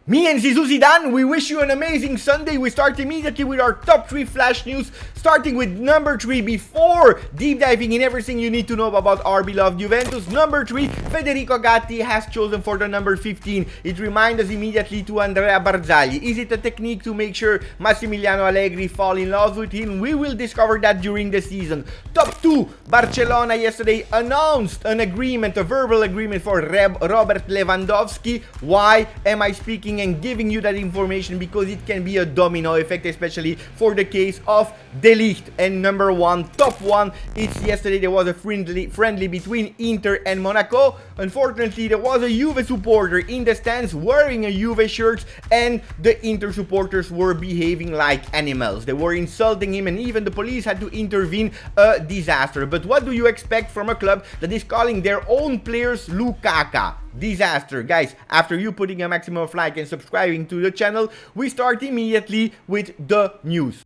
Me and Zizou Zidane, we wish you an amazing Sunday. We start immediately with our top 3 flash news, starting with number 3 before deep diving in everything you need to know about our beloved Juventus. Number 3, Federico Gatti has chosen for the number 15. It reminds us immediately to Andrea Barzagli. Is it a technique to make sure Massimiliano Allegri fall in love with him? We will discover that during the season. Top 2, Barcelona yesterday announced an agreement, a verbal agreement for Robert Lewandowski. Why am I speaking and giving you that information? Because it can be a domino effect, especially for the case of Ligt. And number 1, top 1, it's yesterday there was a friendly between Inter and Monaco. Unfortunately, there was a Juve supporter in the stands wearing a Juve shirt, and the Inter supporters were behaving like animals. They were insulting him, and even the police had to intervene. A disaster. But what do you expect from a club that is calling their own players Lukaku? Disaster. Guys, after you putting a maximum of like and subscribing to the channel, we start immediately with the news.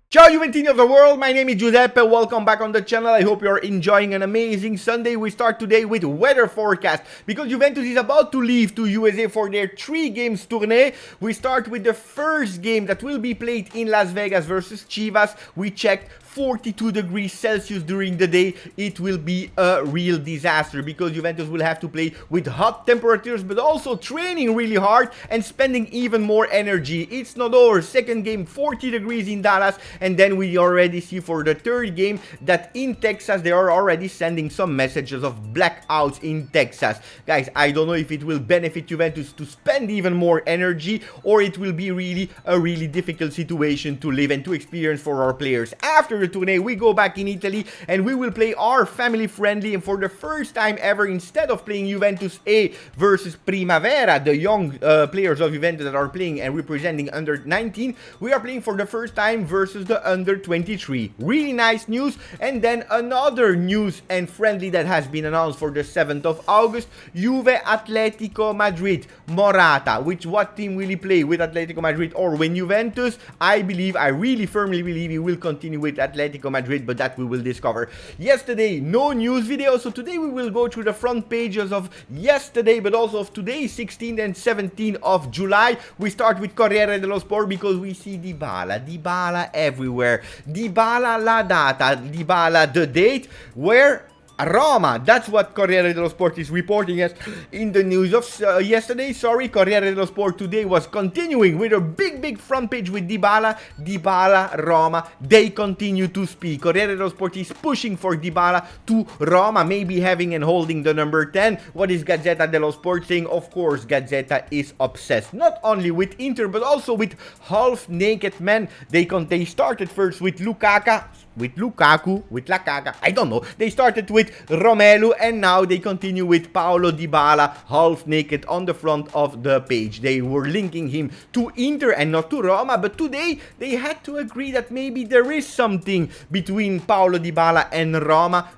Ciao Juventini of the world, my name is Giuseppe, welcome back on the channel. I hope you're enjoying an amazing Sunday. We start today with weather forecast, because Juventus is about to leave to USA for their 3 games tournée. We start with the first game that will be played in Las Vegas versus Chivas. We checked 42 degrees Celsius during the day. It will be a real disaster, because Juventus will have to play with hot temperatures, but also training really hard and spending even more energy. It's not over. Second game, 40 degrees in Dallas, and then we already see for the third game that in Texas they are already sending some messages of blackouts in Texas. Guys, I don't know if it will benefit Juventus to spend even more energy, or it will be really a difficult situation to live and to experience for our players. After the tournée, we go back in Italy and we will play our family friendly, and for the first time ever, instead of playing Juventus A versus Primavera, the young players of Juventus that are playing and representing under 19, we are playing for the first time versus the under 23. Really nice news. And then another news and friendly that has been announced for the 7th of August, Juve Atletico Madrid. Morata, what team will he play, with Atletico Madrid or with Juventus? I really firmly believe he will continue with Atletico Madrid, but that we will discover. Yesterday, no news video, so today we will go through the front pages of yesterday, but also of today, 16th and 17th of July. We start with Corriere dello Sport because we see Dybala everywhere. Dybala la data, Dybala the date, where Roma. That's what Corriere dello Sport is reporting as in the news of yesterday. Corriere dello Sport today was continuing with a big front page with Dybala, Roma. They continue to speak. Corriere dello Sport is pushing for Dybala to Roma, maybe having and holding the number 10. What is Gazzetta dello Sport saying? Of course, Gazzetta is obsessed not only with Inter but also with half-naked men. They started first with Lukaku, I don't know. They started with Romelu, and now they continue with Paulo Dybala, half naked on the front of the page. They were linking him to Inter and not to Roma, but today they had to agree that maybe there is something between Paulo Dybala and Roma.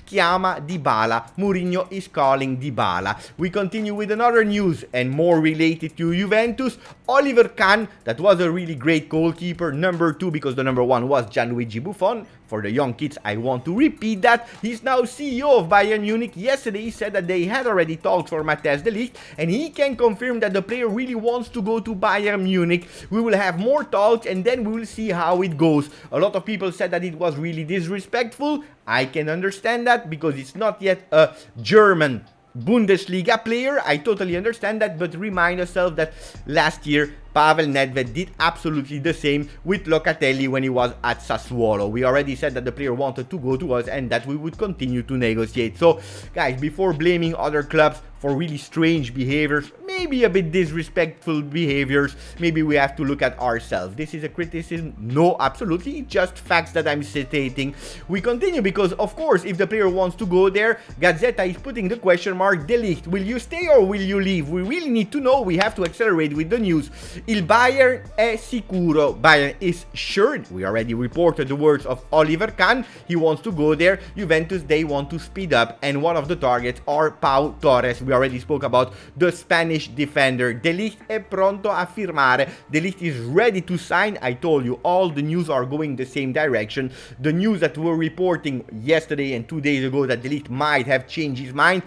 Chiama Dybala. Mourinho is calling Dybala. We continue with another news and more related to Juventus. Oliver Kahn, that was a really great goalkeeper, number 2, because the number 1 was Gianluigi Buffon. For the young kids, I want to repeat that. He's now CEO of Bayern Munich. Yesterday he said that they had already talked for Matthias de Ligt, and he can confirm that the player really wants to go to Bayern Munich. We will have more talks and then we will see how it goes. A lot of people said that it was really disrespectful. I can understand that, because it's not yet a German Bundesliga player. I totally understand that, but remind yourself that last year Pavel Nedved did absolutely the same with Locatelli when he was at Sassuolo. We already said that the player wanted to go to us and that we would continue to negotiate. So, guys, before blaming other clubs for really strange behaviors, maybe a bit disrespectful behaviors, maybe we have to look at ourselves. This is a criticism? No, absolutely. Just facts that I'm stating. We continue because, of course, if the player wants to go there, Gazzetta is putting the question mark. De Ligt, will you stay or will you leave? We really need to know. We have to accelerate with the news. Il Bayern è sicuro. Bayern is sure. We already reported the words of Oliver Kahn. He wants to go there. Juventus, they want to speed up. And one of the targets are Pau Torres. We we already spoke about the Spanish defender. De Ligt è pronto a firmare. De Ligt is ready to sign. I told you, all the news are going the same direction. The news that we're reporting yesterday and 2 days ago that De Ligt might have changed his mind,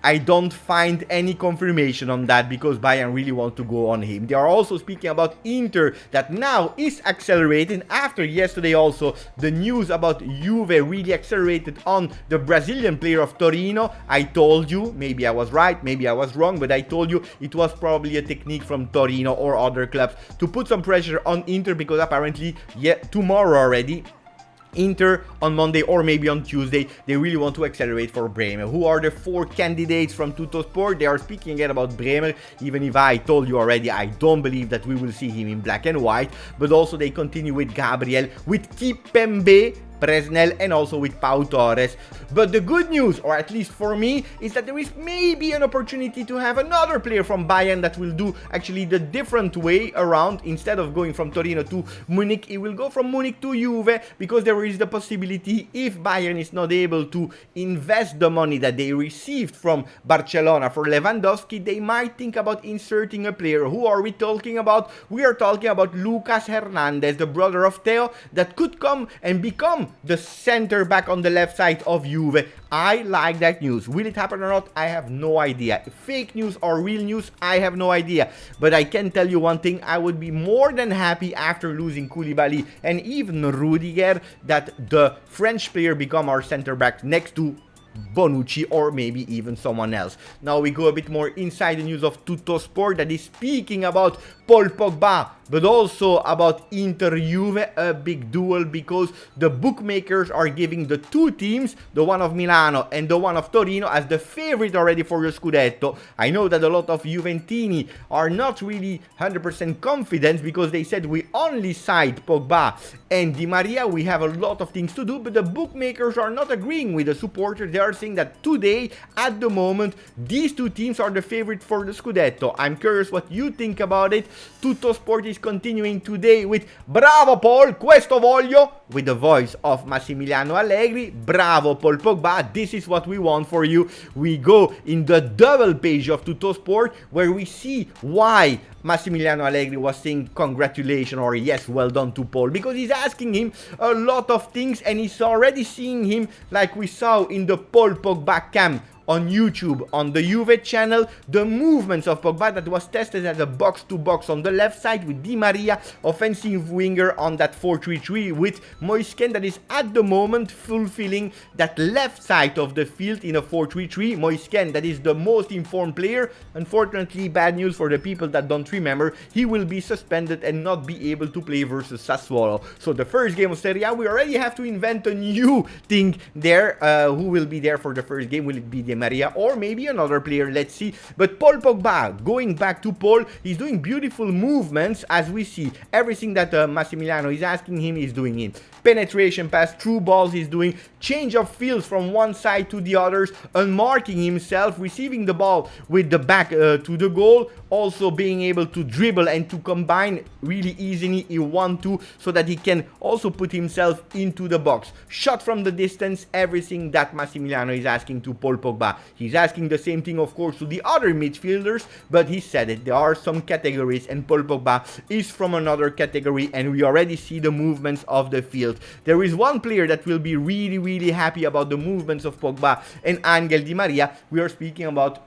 I don't find any confirmation on that because Bayern really want to go on him. They are also speaking about Inter that now is accelerating after yesterday also the news about Juve really accelerated on the Brazilian player of Torino. I told you, maybe I was right, maybe I was wrong, but I told you it was probably a technique from Torino or other clubs to put some pressure on Inter because apparently, yeah, tomorrow already, Inter on Monday or maybe on Tuesday, they really want to accelerate for Bremer. Who are the 4 candidates from Tuttosport? They are speaking again about Bremer, even if I told you already, I don't believe that we will see him in black and white. But also they continue with Gabriel, with Kipembe, Presnel, and also with Pau Torres. But the good news, or at least for me, is that there is maybe an opportunity to have another player from Bayern that will do actually the different way around. Instead of going from Torino to Munich, he will go from Munich to Juve, because there is the possibility, if Bayern is not able to invest the money that they received from Barcelona for Lewandowski, they might think about inserting a player. Who are we talking about? We are talking about Lucas Hernandez, the brother of Theo, that could come and become the center back on the left side of Juve. I like that news. Will it happen or not? I have no idea. Fake news or real news? I have no idea. But I can tell you one thing, I would be more than happy after losing Koulibaly and even Rudiger that the French player become our center back next to Bonucci or maybe even someone else. Now we go a bit more inside the news of Tuttosport that is speaking about Paul Pogba, but also about Inter Juve, a big duel because the bookmakers are giving the 2 teams, the one of Milano and the one of Torino, as the favorite already for the Scudetto. I know that a lot of Juventini are not really 100% confident because they said we only side Pogba and Di Maria, we have a lot of things to do, but the bookmakers are not agreeing with the supporters. They are saying that today, at the moment, these 2 teams are the favorite for the Scudetto. I'm curious what you think about it. Tuttosport is continuing today with Bravo Paul, questo voglio, with the voice of Massimiliano Allegri. Bravo Paul Pogba, this is what we want for you. We go in the double page of Tuttosport where we see why Massimiliano Allegri was saying congratulations or yes, well done to Paul, because he's asking him a lot of things and he's already seeing him like we saw in the Paul Pogba camp on YouTube, on the Juve channel, the movements of Pogba that was tested as a box-to-box on the left side with Di Maria, offensive winger on that 4-3-3 with Moisken that is at the moment fulfilling that left side of the field in a 4-3-3. Moisken, that is the most informed player. Unfortunately, bad news for the people that don't remember, he will be suspended and not be able to play versus Sassuolo. So the first game of Serie A, we already have to invent a new thing there. Who will be there for the first game? Will it be Di Maria or maybe another player? Let's see. But Paul Pogba, going back to Paul, he's doing beautiful movements as we see. Everything that Massimiliano is asking him, he's doing it. Penetration pass, through balls he's doing, change of fields from one side to the others, unmarking himself, receiving the ball with the back to the goal, also being able to dribble and to combine really easily if want to, so that he can also put himself into the box. Shot from the distance, everything that Massimiliano is asking to Paul Pogba. He's asking the same thing, of course, to the other midfielders, but he said it, there are some categories and Paul Pogba is from another category and we already see the movements of the field. There is one player that will be really happy about the movements of Pogba and Angel Di Maria. We are speaking about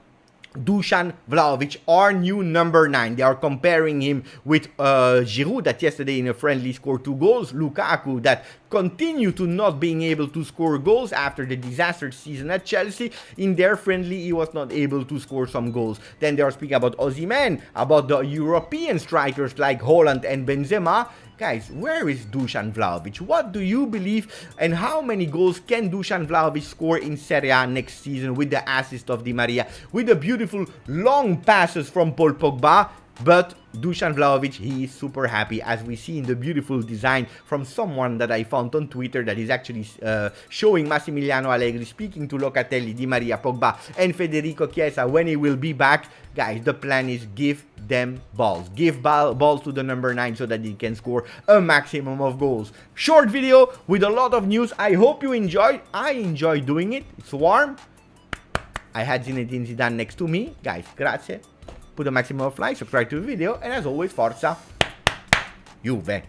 Dusan Vlahovic, our new number 9. They are comparing him with Giroud, that yesterday in a friendly scored 2 goals. Lukaku, that continue to not being able to score goals after the disaster season at Chelsea. In their friendly, he was not able to score some goals. Then they are speaking about Osimhen, about the European strikers like Haaland and Benzema. Guys, where is Dusan Vlahovic? What do you believe and how many goals can Dusan Vlahovic score in Serie A next season with the assist of Di Maria, with the beautiful long passes from Paul Pogba? But Dusan Vlahovic, he is super happy, as we see in the beautiful design from someone that I found on Twitter that is actually showing Massimiliano Allegri speaking to Locatelli, Di Maria, Pogba and Federico Chiesa when he will be back. Guys, the plan is give them balls. Give balls to the number 9 so that he can score a maximum of goals. Short video with a lot of news. I hope you enjoyed. I enjoy doing it. It's warm. I had Zinedine Zidane next to me. Guys, grazie. Put a maximum of likes, subscribe to the video, and as always, Forza Juve.